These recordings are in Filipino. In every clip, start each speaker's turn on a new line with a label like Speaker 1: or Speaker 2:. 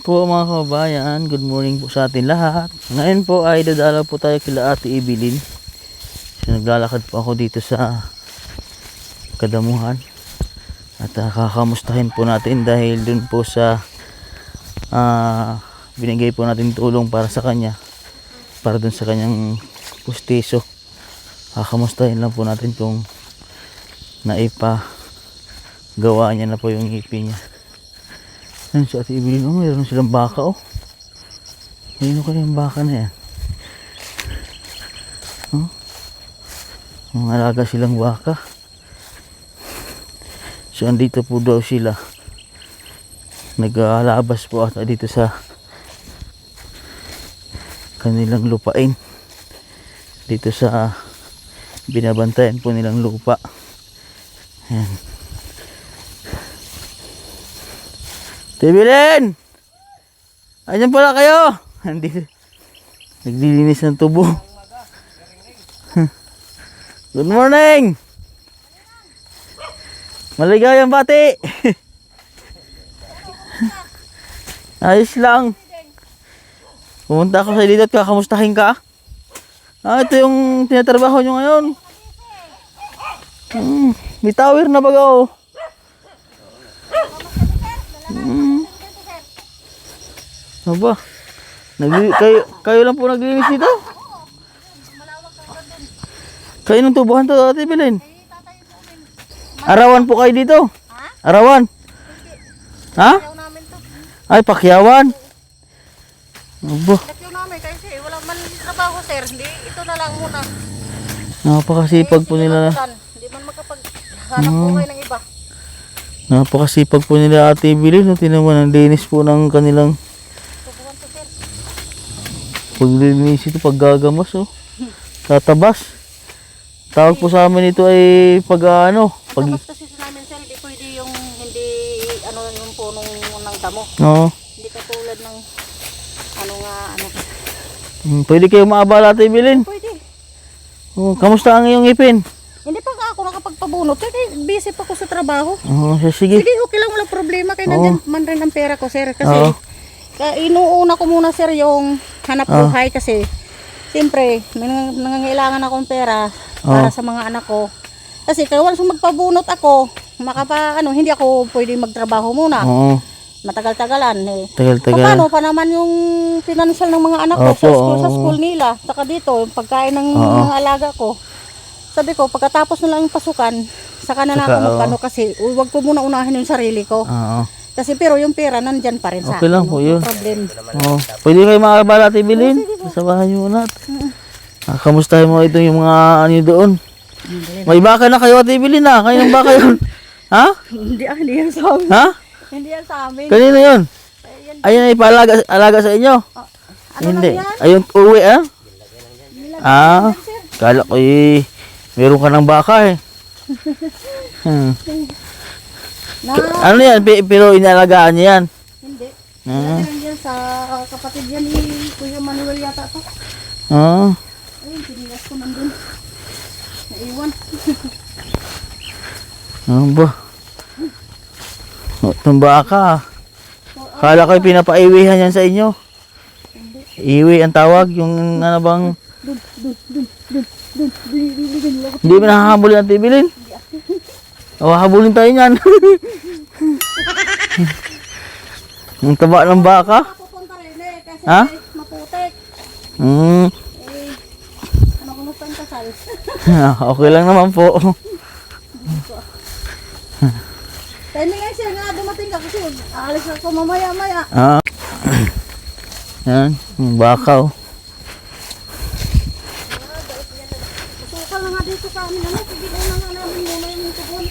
Speaker 1: po mga kababayan, good morning po sa atin lahat. Ngayon po ay dadalaw po tayo kila Ate Evelyn. So, naglalakad po ako dito sa Kadamuhan. At kakamustahin po natin dahil dun po sa binigay po natin tulong para sa kanya. Para dun sa kanyang pustiso. Kakamustahin lang po natin kung naipagawa niya na po yung ngipin niya. Ayun si Ate Evelyn, mayroon silang baka Ayun ko yung baka na yan. Mga alaga silang baka. So andito po daw sila. Naglalabas po ata dito sa kanilang lupain. Dito sa binabantayan po nilang lupa. Ayan. Evelyn! Ayan pala kayo! Naglilinis ng tubo. Good morning! Maligayang bati! Ayos lang. Pumunta ako sa dito at kakamustahin ka. Ito yung tinatrabaho nyo ngayon. May tower na baga Aba, kayo lang po naglinis dito? Kayo nung tubuhan to, Ate Evelyn? Arawan po kayo dito? Arawan? Ha? Ay, pakyawan? Aba.
Speaker 2: Pakyaw namin kasi walang trabaho, sir. Hindi, ito na lang muna.
Speaker 1: Napakasipag po nila.
Speaker 2: Hindi man makapaghanap buhay ng iba.
Speaker 1: Napakasipag po nila Ate Evelyn. Tinaman ang linis po ng kanilang paglilinis ito, paggagamas tatabas. Tawag po sa amin ito ay
Speaker 2: Tatabas kasi sa namin, sir, hindi pwede yung yung punong ng damo.
Speaker 1: Oo.
Speaker 2: Hindi katulad ng
Speaker 1: Pwede kayo maabala Ate Evelyn.
Speaker 2: Pwede.
Speaker 1: Kamusta ang iyong ipin?
Speaker 2: Hindi pa ako nakapagpabunot. Kasi busy pa ko sa trabaho.
Speaker 1: Sige.
Speaker 2: Hindi, okay lang, walang problema. Kaya nandiyan man rin ang pera ko, sir. Kasi inuuna ko muna, sir, yung hanap buhay kasi siyempre may nangangailangan akong pera para sa mga anak ko. Kasi kaya once magpabunot ako, hindi ako pwede magtrabaho muna. Matagal-tagalan eh. Paano pa naman yung financial ng mga anak ko sa school nila, saka dito yung pagkain ng mga alaga ko. Sabi ko, pagkatapos na lang yung pasukan, saka na ako magkano kasi huwag ko muna unahin yung sarili ko. Kasi pero yung pera nandyan pa rin sa
Speaker 1: okay lang po yun.
Speaker 2: Problem.
Speaker 1: Pwede kayo makabala Ate Evelyn? Sabahan nyo muna. Kamustahin mo ito yung mga doon. May baka na kayo Ate Evelyn na. Kayo ng baka yun. Ha?
Speaker 2: Hindi yan sa amin.
Speaker 1: Ha?
Speaker 2: Hindi yan sa amin.
Speaker 1: Kanino yun? Ayun ay alaga sa inyo? Hindi. Ayun uwi kala ko meron ka ng baka Ano yan? Pero inalagaan niya yan?
Speaker 2: Hindi. Yan sa kapatid yan ni Kuya Manuel yata to. Ayun, pinilas ko nandun. Naiwan.
Speaker 1: Ba? Itong baka. Kala ko pinapaiwihan yan sa inyo. Iwi ang tawag. Yung bang... Hindi mo nakahabulin Ate Evelyn? Habulin tayo niyan. Ang taba ng baka.
Speaker 2: Pupunta rin kasi maputik. Kumusta ang kasal?
Speaker 1: Okay lang naman po.
Speaker 2: Timing nga siya nga dumating ka kasi aalis ako mamaya-maya.
Speaker 1: Yan, yung baka
Speaker 2: Sukal na nga dito sa amin sige na nga namin muna yung tugon.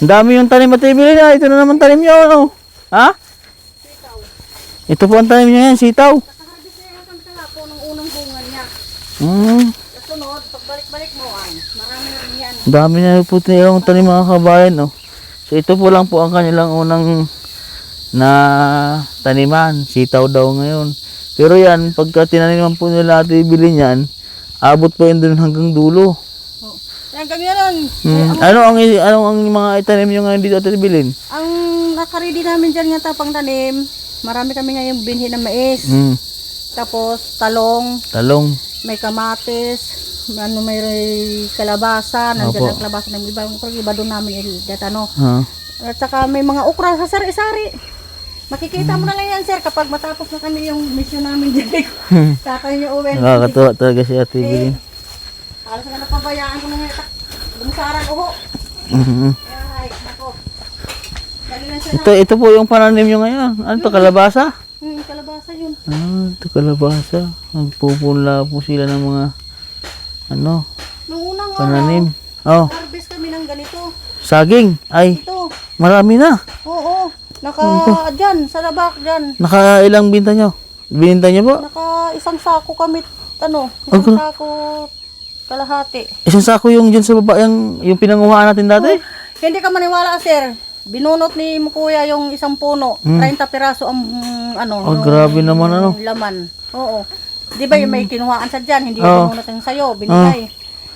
Speaker 1: Ang dami yung tanim Ate Evelyn ito na naman tanim nyo Ha?
Speaker 2: Sitaw.
Speaker 1: Ito po ang tanim nyo yan, sitaw.
Speaker 2: Nakaharbis na yung kantala po ng unang bunga niya. Kasunod, pagbalik-balik mo marami na rin yan.
Speaker 1: Dami na po nilang tanim mga kabayan So ito po lang po ang kanilang unang na taniman, sitaw daw ngayon. Pero yan, pagka tinaniman po nila Ate Evelyn yan, abot po yun dun hanggang dulo.
Speaker 2: Hanggang yan.
Speaker 1: Ano ang mga itanim nyo ngayon dito Ate Evelyn?
Speaker 2: Ang nakaready namin dyan nga tapang tanim. Marami kami ngayong binhi ng mais.
Speaker 1: Mm.
Speaker 2: Tapos talong,
Speaker 1: Talong.
Speaker 2: may kamatis, may kalabasa, nandiyan
Speaker 1: Opo.
Speaker 2: ang kalabasa ng iba. Pero iba doon namin ano.
Speaker 1: Ah.
Speaker 2: At saka may mga okra sa sari-sari. Makikita mo na lang yan, sir, kapag matapos na kami yung mission namin dyan. Tatay niyo uwi.
Speaker 1: Nakakatuwa talaga si Ate Evelyn.
Speaker 2: Halos na napabayaan ko na nga. Bumusaran, uho.
Speaker 1: Mhm.
Speaker 2: Ay, nako. Dali lang siya
Speaker 1: Ito po yung pananim nyo ngayon. Ano to, kalabasa?
Speaker 2: kalabasa yun.
Speaker 1: Ito kalabasa. Nagpupunla po sila ng mga ano,
Speaker 2: Nung unang
Speaker 1: pananim. Oh,
Speaker 2: harvest kami ng ganito.
Speaker 1: saging. Ay,
Speaker 2: Ito.
Speaker 1: marami na.
Speaker 2: Oo. Dyan, sa labak dyan.
Speaker 1: Naka ilang binta nyo? Bininta nyo po?
Speaker 2: Isang sako kami, isang sako kalahati.
Speaker 1: Isang sako yung dyan sa baba, yung pinanguhaan natin dati?
Speaker 2: Hindi ka maniwala, sir. Binunot ni Mukuya yung isang puno. 30 piraso ang
Speaker 1: Oh, grabe naman ano.
Speaker 2: laman. Oo. Di ba yung may kinuhaan sa dyan, hindi yung binunot yung sayo, binigay.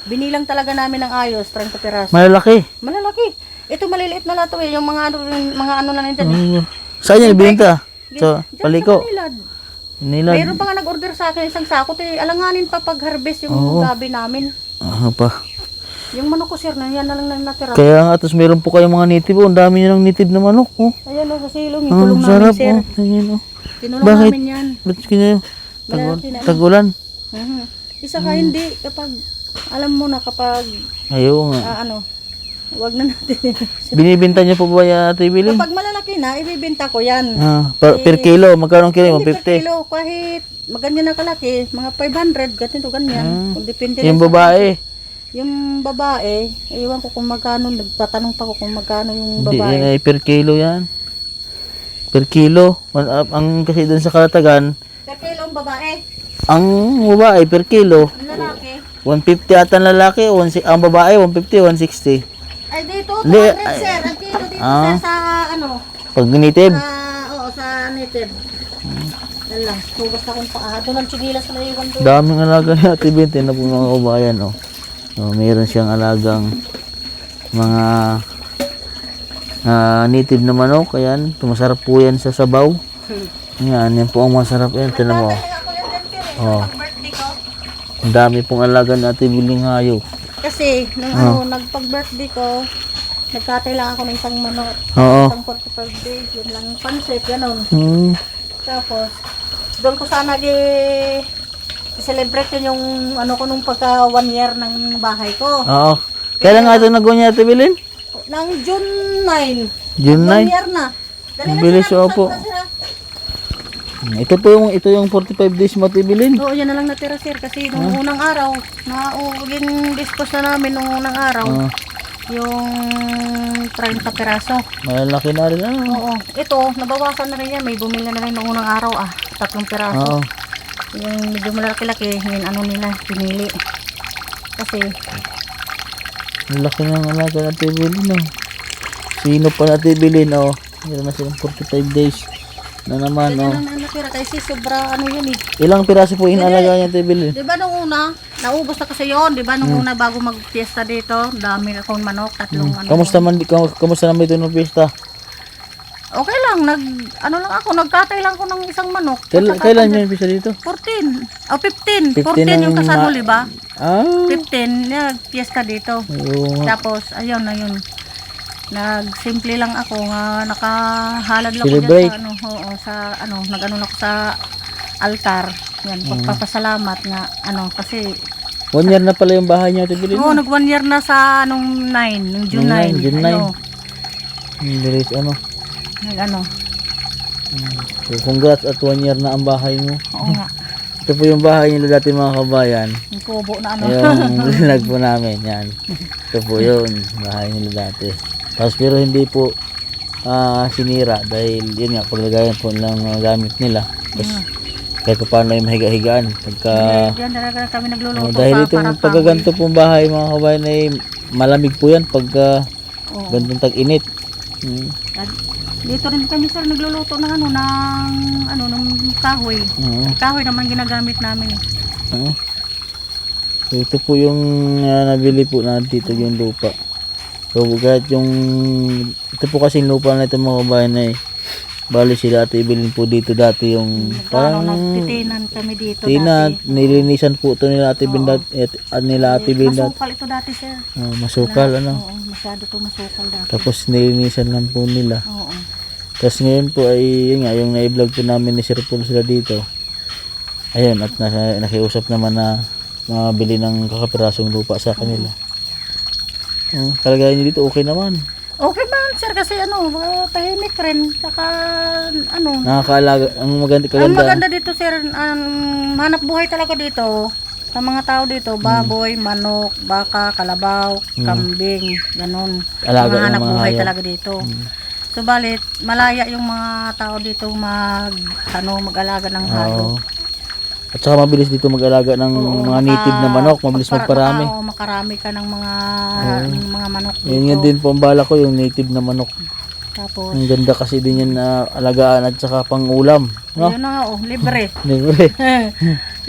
Speaker 2: Binilang talaga namin ng ayos, 30 piraso.
Speaker 1: Malalaki.
Speaker 2: Malalaki. Ito maliliit na lang to yung mga ano na nandyan.
Speaker 1: Saan yan ibinta? Sa
Speaker 2: Dyan
Speaker 1: Paliko?
Speaker 2: sa Manilad.
Speaker 1: Nilad.
Speaker 2: Mayroon pa nga nag-order sa akin isang sako, alanganin pa pag-harvest yung gabi namin.
Speaker 1: Pa.
Speaker 2: Yung manok ko, sir, yan na lang natira.
Speaker 1: Kaya nga, tapos meron po kayong mga native. Ang dami nyo ng native na manok. Oh.
Speaker 2: Ayan o, sa silong, ikulong namin,
Speaker 1: Sarap.
Speaker 2: sir.
Speaker 1: Oh. Ayan, oh.
Speaker 2: Tinulong
Speaker 1: Bakit?
Speaker 2: namin yan.
Speaker 1: Ba't kinyo?
Speaker 2: Malaki na.
Speaker 1: Tagulan.
Speaker 2: Isa ka hindi, kapag, alam mo na kapag,
Speaker 1: Ayaw nga.
Speaker 2: wag na natin.
Speaker 1: Binibinta niyo po ba yan, Ate Evelyn?
Speaker 2: Kapag malalaki na, ibibenta ko yan.
Speaker 1: Per kilo, magkano ang kilo?
Speaker 2: Hindi per
Speaker 1: 150.
Speaker 2: kilo, kahit maganyan na kalaki, mga 500, ganito, ganyan. Kung depende
Speaker 1: Yung
Speaker 2: lang sa-
Speaker 1: babae.
Speaker 2: Yung babae, iwan ko kung magkano, nagtatanong pa ko kung magkano yung
Speaker 1: Hindi,
Speaker 2: babae.
Speaker 1: yan ay per kilo yan. Per kilo. Ang kasi doon sa Kalatagan,
Speaker 2: Per kilo ang babae,
Speaker 1: ang babae per kilo,
Speaker 2: ang lalaki.
Speaker 1: 150 ata ang lalaki, ang babae 150, 160.
Speaker 2: Ay dito,
Speaker 1: Hindi,
Speaker 2: 200 sir, ang kilo dito sir sa
Speaker 1: Pag native.
Speaker 2: sa native. Yan lang, tugas akong paa. Doon ang chinilas na iwan doon.
Speaker 1: Daming alaga ni Ate Bente na po mga kabayan. Oh. Mayroon siyang alagang mga native na manok. Ayan, tumasarap po yan sa sabaw. Yan po ang masarap yan. Tinan mo.
Speaker 2: Kaya ako yan din sir, pag-birthday ko.
Speaker 1: Ang dami pong alaga ni Ate Biling hayop.
Speaker 2: Kasi, nung nagpag-birthday ko, nagkatay lang ako ng isang manok.
Speaker 1: Oo.
Speaker 2: Isang 45 days, yun lang yung pancit, gano'n. Tapos, doon ko sana i-celebrate yun yung ko nung pagka 1 year ng bahay ko.
Speaker 1: Oo. Kailan nga ito nag-1 niya, Ate Bilin?
Speaker 2: Nang June 9.
Speaker 1: June
Speaker 2: 1
Speaker 1: 9?
Speaker 2: year na. Dali na
Speaker 1: Bilis,
Speaker 2: sila,
Speaker 1: opo.
Speaker 2: saan na sila?
Speaker 1: Ito yung 45 days mo, Ate Bilin.
Speaker 2: Oo, yan na lang natira sir kasi nung unang araw, dispose na namin nung unang araw, yung 30 peraso.
Speaker 1: Malaki na rin.
Speaker 2: Oo, ito, nabawasan na rin yan, may bumili na rin nung unang araw 3 peraso.
Speaker 1: Oo.
Speaker 2: Yung medyo malaki-laki, yun nila, pinili. Kasi,
Speaker 1: Malaki ng alaga ni Ate Bilin. Sino pa na Ate Bilin? Meron na silang 45 days na naman.
Speaker 2: ganyan ang natira kasi sobra yan eh.
Speaker 1: Ilang piraso po inalaga niya, Ate Bilin?
Speaker 2: Di ba nung una, naubos na kasi yon, di ba nung una bago mag-fiesta dito, dami akong manok, 3
Speaker 1: Kamusta naman ito ng pista?
Speaker 2: Okay lang, nagkatay lang ko ng isang manok.
Speaker 1: Kailan niyo yung pista dito?
Speaker 2: 14. 15.
Speaker 1: 15
Speaker 2: yung
Speaker 1: ng
Speaker 2: kasano, di ba?
Speaker 1: 15.
Speaker 2: 15, nag-fiesta dito. Tapos, ayun na yun. Nagsimple lang ako nga nakahalad lang
Speaker 1: Celebrate.
Speaker 2: ko dyan sa nag-ano ako sa altar. Yan, pagpapasalamat nga kasi
Speaker 1: 1 year na pala yung bahay niya, Ate Bilin.
Speaker 2: nag 1 year na sa nung 9, nung June 9.
Speaker 1: June 9. Bilis, So, congrats at 1 year na ang bahay mo.
Speaker 2: Oo nga.
Speaker 1: Ito po yung bahay nila dati mga kabayan.
Speaker 2: Yung kubo na
Speaker 1: Yung linag po namin. Yan. Ito po yun. Bahay nila dati. Tapos pero hindi po sinira dahil yun nga paglagayan po ng mga gamit nila. Tapos kahit pa paano yung mahiga-higaan.
Speaker 2: Diyan talaga kami nagluluto
Speaker 1: Dahil itong pagkaganto pong bahay mga kabayan ay malamig po yan pagka gantong tag-init.
Speaker 2: Dito rin kami sir nagluluto ng ng kahoy. Kahoy naman ginagamit namin eh.
Speaker 1: So ito po yung nabili po natin dito yung lupa. So kahit yung ito po kasi lupa na ito mga kabayan ay bali sila Ate Evelyn po dito dati yung
Speaker 2: Parang
Speaker 1: parang
Speaker 2: nagtitinan kami dito
Speaker 1: tina,
Speaker 2: dati.
Speaker 1: nilinisan po ito nila Ate Evelyn nila Ate Evelyn dati.
Speaker 2: Masukal ito dati, sir.
Speaker 1: Masukal ano.
Speaker 2: Oo, masyado to masukal dati.
Speaker 1: Tapos nilinisan lang po nila.
Speaker 2: Oo.
Speaker 1: Tapos ngayon po ay yun nga yung na-vlog po namin ni Sir Paul sila dito. Ayun at nakiusap naman na mabili ng kakapirasong lupa sa kanila. Kalagayan niyo dito okay naman.
Speaker 2: Okay man, sir, kasi tahimik rin. Saka,
Speaker 1: Nakakaalaga, ang maganda
Speaker 2: ang
Speaker 1: kaganda.
Speaker 2: maganda dito, sir, hanap buhay talaga dito. Sa mga tao dito, baboy, manok, baka, kalabaw, kambing, ganun.
Speaker 1: Alaga
Speaker 2: Mga
Speaker 1: ng
Speaker 2: hanap
Speaker 1: mga
Speaker 2: buhay
Speaker 1: hayop.
Speaker 2: talaga dito. Subalit, malaya yung mga tao dito mag-alaga ng hayop.
Speaker 1: Oo. At saka mabilis dito mag-alaga ng mga native na manok, mabilis magparami.
Speaker 2: Oo, makarami ka ng mga manok dito.
Speaker 1: Yun din po ang bala ko, yung native na manok.
Speaker 2: Tapos,
Speaker 1: Ang ganda kasi din yan na alagaan at saka pang ulam. No?
Speaker 2: yun na, libre.
Speaker 1: Libre.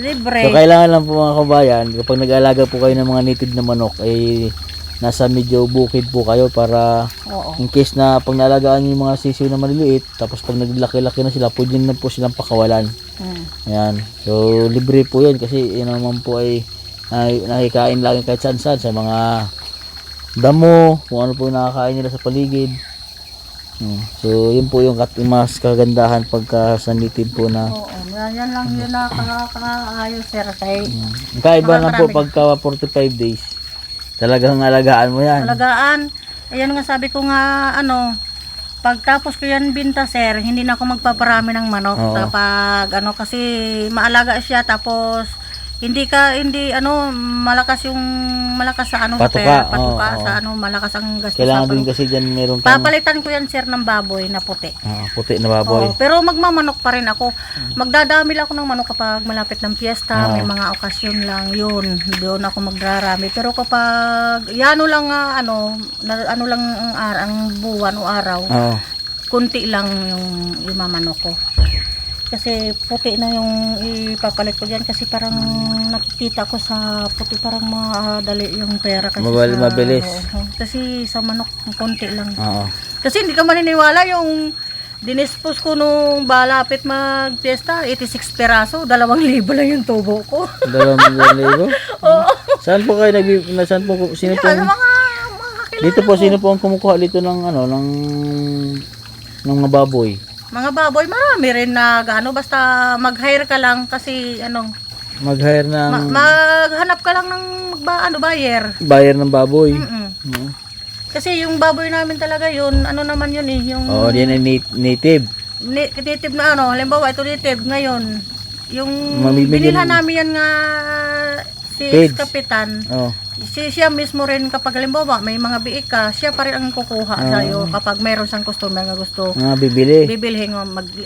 Speaker 2: Libre.
Speaker 1: So kailangan lang po mga kabayan, kapag nag-aalaga po kayo ng mga native na manok, ay nasa medyo bukid po kayo para
Speaker 2: Oo.
Speaker 1: in case na pag naalagaan nyo yung mga sisiw na maliliit, tapos pag naglaki-laki na sila, pwede na po silang pakawalan. Ayan. So libre po yun kasi yun naman po ay nakikain lang kahit saan-saan sa mga damo, kung ano po yung nakakain nila sa paligid. So yun po yung mas kagandahan pagka sa native po na
Speaker 2: Oo. Yan lang yun na kakaayos, sir. Kay
Speaker 1: kaiba lang po pagka 45 days. Talagang alagaan mo yan.
Speaker 2: alagaan. Ayan nga sabi ko nga, pagtapos ko yan binta, sir, hindi na ako magpaparami ng manok.
Speaker 1: Oo.
Speaker 2: Kapag kasi maalaga siya, tapos malakas sa
Speaker 1: Patuka.
Speaker 2: patuka
Speaker 1: Oo.
Speaker 2: sa malakas ang gastos
Speaker 1: Kailangan
Speaker 2: sa
Speaker 1: din kasi dyan meron kang
Speaker 2: papalitan ko yan, sir, ng baboy na puti.
Speaker 1: puti na baboy.
Speaker 2: Oo, pero magmamanok pa rin ako. Magdadami lang ako ng manok kapag malapit ng piyesta, may mga okasyon lang yun. Doon ako magrarami. Pero kapag lang ang buwan o araw,
Speaker 1: Oo.
Speaker 2: kunti lang yung imamanok ko. Kasi puti na yung ipapalit ko dyan kasi parang nakikita ko sa puti parang madali yung pera kasi
Speaker 1: Mabilis.
Speaker 2: Oo. Kasi sa manok konti lang.
Speaker 1: Oo.
Speaker 2: Kasi hindi ka maniniwala yung dinispose ko nung balapit mag-fiesta, 86 peraso, 2,000 lang yung tubo ko.
Speaker 1: 2,000.
Speaker 2: Oo.
Speaker 1: Saan po kayo saan po sino po?
Speaker 2: Ano mga kakilala
Speaker 1: Dito po
Speaker 2: ko.
Speaker 1: sino po ang kumukuha dito ng ng mga baboy?
Speaker 2: Mga baboy, marami rin na basta mag-hire ka lang kasi
Speaker 1: Mag-hire ng
Speaker 2: maghanap ka lang ng buyer.
Speaker 1: buyer ng baboy. Oo.
Speaker 2: Kasi yung baboy namin talaga yun, naman yun yung
Speaker 1: Yan ay native.
Speaker 2: native na halimbawa ito native ngayon, yung
Speaker 1: Mamimigay
Speaker 2: binilhan
Speaker 1: ng-
Speaker 2: namin yan nga si
Speaker 1: Pigs.
Speaker 2: Kapitan,
Speaker 1: Oh.
Speaker 2: siya mismo rin kapag halimbawa may mga biik ka, siya pa rin ang kukuha sa'yo kapag mayroon siyang customer na gusto
Speaker 1: Bibili.
Speaker 2: bibilhin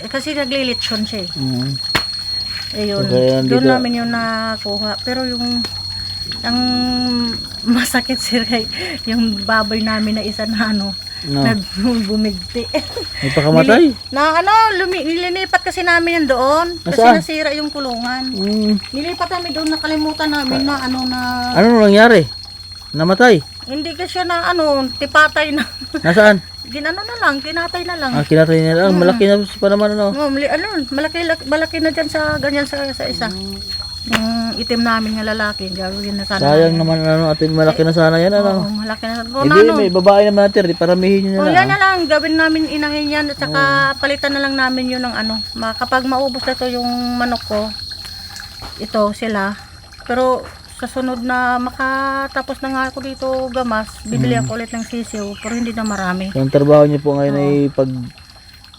Speaker 2: kasi naglilitsyon siya eh. Ayun,
Speaker 1: Okay,
Speaker 2: doon
Speaker 1: dito-
Speaker 2: namin yung nakuha. Pero ang masakit sir yung baboy namin na isa na
Speaker 1: No.
Speaker 2: bumigti.
Speaker 1: May pakamatay.
Speaker 2: Nililipat kasi namin yan doon. Kasi
Speaker 1: Nasaan?
Speaker 2: nasira yung kulungan.
Speaker 1: Mm.
Speaker 2: Nilipat namin doon, nakalimutan namin na
Speaker 1: Ano nangyari? Namatay.
Speaker 2: hindi ka siya na tipatay na.
Speaker 1: Nasaan?
Speaker 2: Kinatay na lang.
Speaker 1: Kinatay nila. Malaki na pa naman
Speaker 2: Malaki na dyan sa ganyan sa isa. Yung itim namin nga lalaki, gagawin na sana.
Speaker 1: Sayang naman atin malaki na sana yan
Speaker 2: Oo, malaki na.
Speaker 1: Hindi, may babae naman natin, paramihin nyo na
Speaker 2: Yan
Speaker 1: lang.
Speaker 2: na lang, gawin namin inahin yan at saka palitan na lang namin yun ng kapag maubos na to yung manok ko, ito sila. Pero sa sunod na makatapos na nga ako dito gamas, bibili ako ulit ng sisiw, pero hindi na marami.
Speaker 1: Yung trabaho nyo po ngayon ay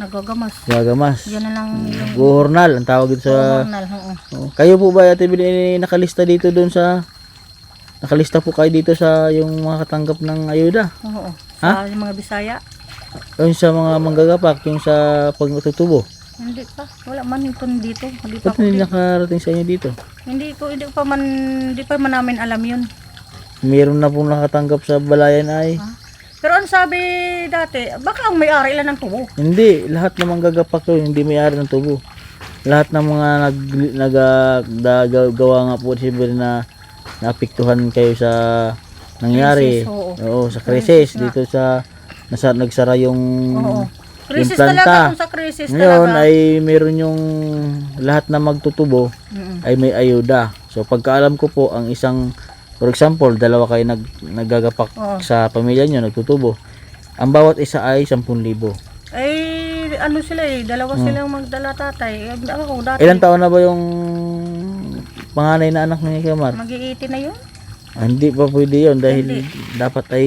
Speaker 2: Nagagamas.
Speaker 1: paggagamas.
Speaker 2: Yan na lang yung
Speaker 1: Guhornal, ang tawag dito sa...
Speaker 2: hormonal.
Speaker 1: Kayo po ba, Ate Billy, nakalista dito doon sa... Nakalista po kayo dito sa yung mga katanggap ng ayuda?
Speaker 2: Oo. Sa yung mga Bisaya.
Speaker 1: Yung sa mga manggagapak, yung sa pagtutubo.
Speaker 2: Hindi pa. Wala man yung dito. Hindi pa
Speaker 1: Ba't
Speaker 2: ako
Speaker 1: hindi
Speaker 2: dito.
Speaker 1: nakarating sa inyo dito?
Speaker 2: Hindi pa man namin alam yun.
Speaker 1: Meron na pong nakatanggap sa balayan ay...
Speaker 2: Pero ang sabi dati, baka ang may-ari lang ng tubo.
Speaker 1: Hindi, lahat ng manggagapak to, hindi may-ari ng tubo. Lahat ng mga naggawa nga po siyempre na naapektuhan kayo sa nangyari.
Speaker 2: Crisis, oo.
Speaker 1: Oo, sa krisis
Speaker 2: Crisis nga.
Speaker 1: dito sa nagsara yung
Speaker 2: Oo. Crisis
Speaker 1: planta.
Speaker 2: talaga kung sa crisis
Speaker 1: Ngayon
Speaker 2: talaga.
Speaker 1: ay meron yung lahat na magtutubo
Speaker 2: Mm.
Speaker 1: ay may ayuda. So pagkaalam ko po ang isang, for example, dalawa kayo naggagapak
Speaker 2: Oo.
Speaker 1: sa pamilya nyo, nagtutubo. Ang bawat isa ay 10,000.
Speaker 2: Ay, ano sila dalawa silang magdala tatay. Ako dati,
Speaker 1: Ilang taon na ba yung panganay na anak ni Kamar?
Speaker 2: mag-i-80 na yun.
Speaker 1: Hindi pa pwede yun dahil dapat ay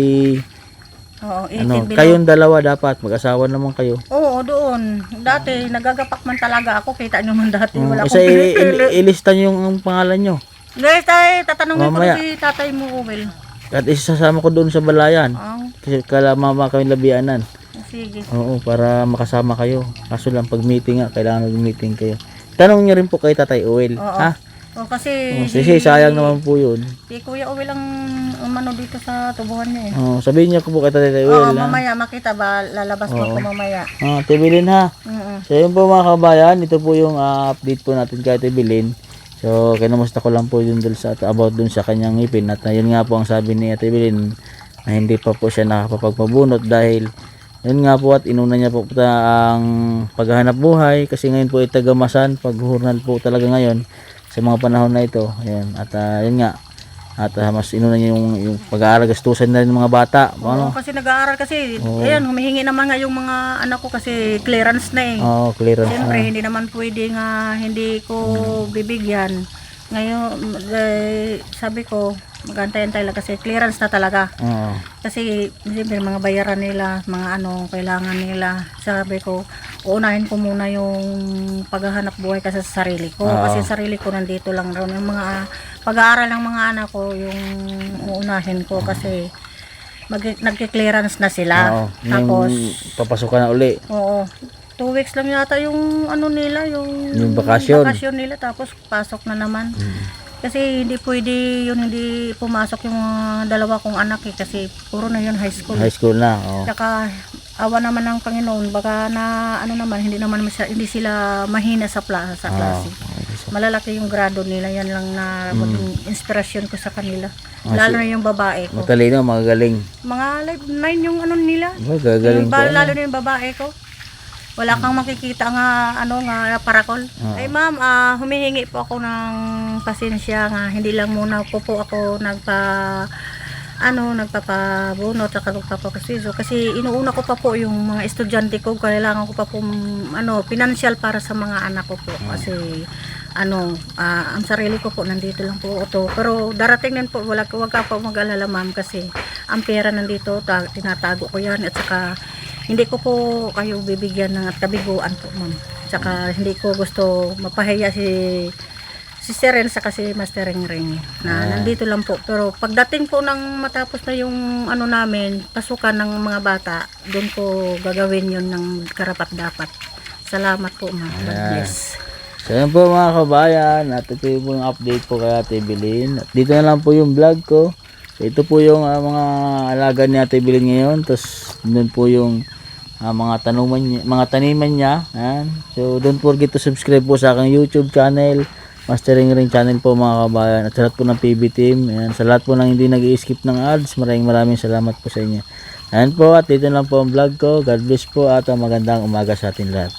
Speaker 2: Oo, 18
Speaker 1: ano,
Speaker 2: below.
Speaker 1: kayong dalawa dapat mag-asawa naman kayo.
Speaker 2: Oo, doon. Dati, nagagapak man talaga ako. Kita nyo man dati. Wala
Speaker 1: Isa
Speaker 2: akong pinipili.
Speaker 1: ilista nyo yung pangalan nyo.
Speaker 2: Guys, tayo, tatanungin ko
Speaker 1: Mamaya.
Speaker 2: na si tatay mo, Will.
Speaker 1: At isasama ko doon sa balayan.
Speaker 2: Oh,
Speaker 1: Kasi mama kami labianan.
Speaker 2: sige.
Speaker 1: Oo, para makasama kayo. Kaso lang pag meeting nga, kailangan mag-meeting kayo. Tanong nyo rin po kay Tatay Uwel.
Speaker 2: Oo.
Speaker 1: Ha?
Speaker 2: O, kasi
Speaker 1: Kasi sayang naman po yun.
Speaker 2: si Kuya Will ang umano dito sa tubuhan niya eh.
Speaker 1: Sabihin niyo po kay Tatay
Speaker 2: Oo,
Speaker 1: Uwel. Ha?
Speaker 2: mamaya makita ba? Lalabas mo ko mamaya.
Speaker 1: Tibilin ha.
Speaker 2: Mm.
Speaker 1: So yun po mga kabayan, ito po yung update po natin kay Tibilin. So kinamusta ko lang po yun dun sa, about dun sa kanyang ngipin. At yun nga po ang sabi ni Ate Bilin na hindi pa po siya nakapagpabunot dahil yun nga po at inuna niya po ang paghahanap buhay kasi ngayon po itagamasan, paghurnal po talaga ngayon sa mga panahon na ito. Ayan. At yun nga. At mas inuna niya yung pag-aaral, gastusan na rin ng mga bata. Ano?
Speaker 2: Oo, kasi nag-aaral kasi. Ayan, humihingi naman nga yung mga anak ko kasi clearance na eh.
Speaker 1: Oo, clearance
Speaker 2: Siyempre,
Speaker 1: na.
Speaker 2: hindi naman pwede nga hindi ko bibigyan. Ngayon, sabi ko, mag-antay-antay lang kasi clearance na talaga.
Speaker 1: Oo.
Speaker 2: Kasi, siyempre, mga bayaran nila, mga ano, kailangan nila. Sabi ko, uunahin ko muna yung paghahanap buhay kasi sa sarili ko.
Speaker 1: Oo.
Speaker 2: Kasi sa sarili ko, nandito lang rin. Yung mga pag-aaral ng mga anak ko, yung uunahin ko kasi nagki-clearance na sila.
Speaker 1: Oo.
Speaker 2: Tapos,
Speaker 1: Papasok ka na uli.
Speaker 2: oo. 2 weeks lang yata yung ano nila, yung
Speaker 1: bakasyon.
Speaker 2: nila tapos pasok na naman. Kasi hindi pwede yun, hindi pumasok yung mga dalawa kong anak eh, kasi puro na yun high school.
Speaker 1: High school na. Oo.
Speaker 2: Tsaka awa naman ng Panginoon, baka na ano naman, hindi sila mahina sa sa klase. Malalaki yung grado nila, yan lang na maging inspirasyon ko sa kanila. Lalo na yung babae ko.
Speaker 1: Matalino, magagaling.
Speaker 2: Mga 9 yung ano nila.
Speaker 1: Magagaling po.
Speaker 2: Lalo na yung babae ko. Wala kang makikita nga ano nga parakol. Ay ma'am, humihingi po ako ng pasensya nga hindi lang muna po ako nagpapabunot at nagpapakaswiso kasi inuuna ko pa po yung mga estudyante ko, kailangan ko pa po financial para sa mga anak ko po kasi ang sarili ko po nandito lang po ito, pero darating din po, wag ka po mag-alala ma'am kasi ang pera nandito, tinatago ko yan at saka hindi ko po kayo bibigyan ng kabiguan po ma'am, saka hindi ko gusto mapahiya si Seren sa kasi Master Ring na nandito lang po, pero pagdating po ng matapos na yung ano namin pasukan ng mga bata, doon ko gagawin yun ng karapat dapat. Salamat po ma'am, God bless.
Speaker 1: So yan po mga kabayan, at ito yung update po kay Ate Bilin. At dito na lang po yung vlog ko. So ito po yung mga alaga ni Ate Bilin ngayon. Tapos doon po yung mga taniman niya. Ayan. So don't forget to subscribe po sa aking YouTube channel, Master Ring channel po mga kabayan. At sa lahat po ng PB team. Ayan. Sa lahat po ng hindi nag-i-skip ng ads, maraming salamat po sa inyo. Ayan po, at dito lang po ang vlog ko. God bless po at magandang umaga sa atin lahat.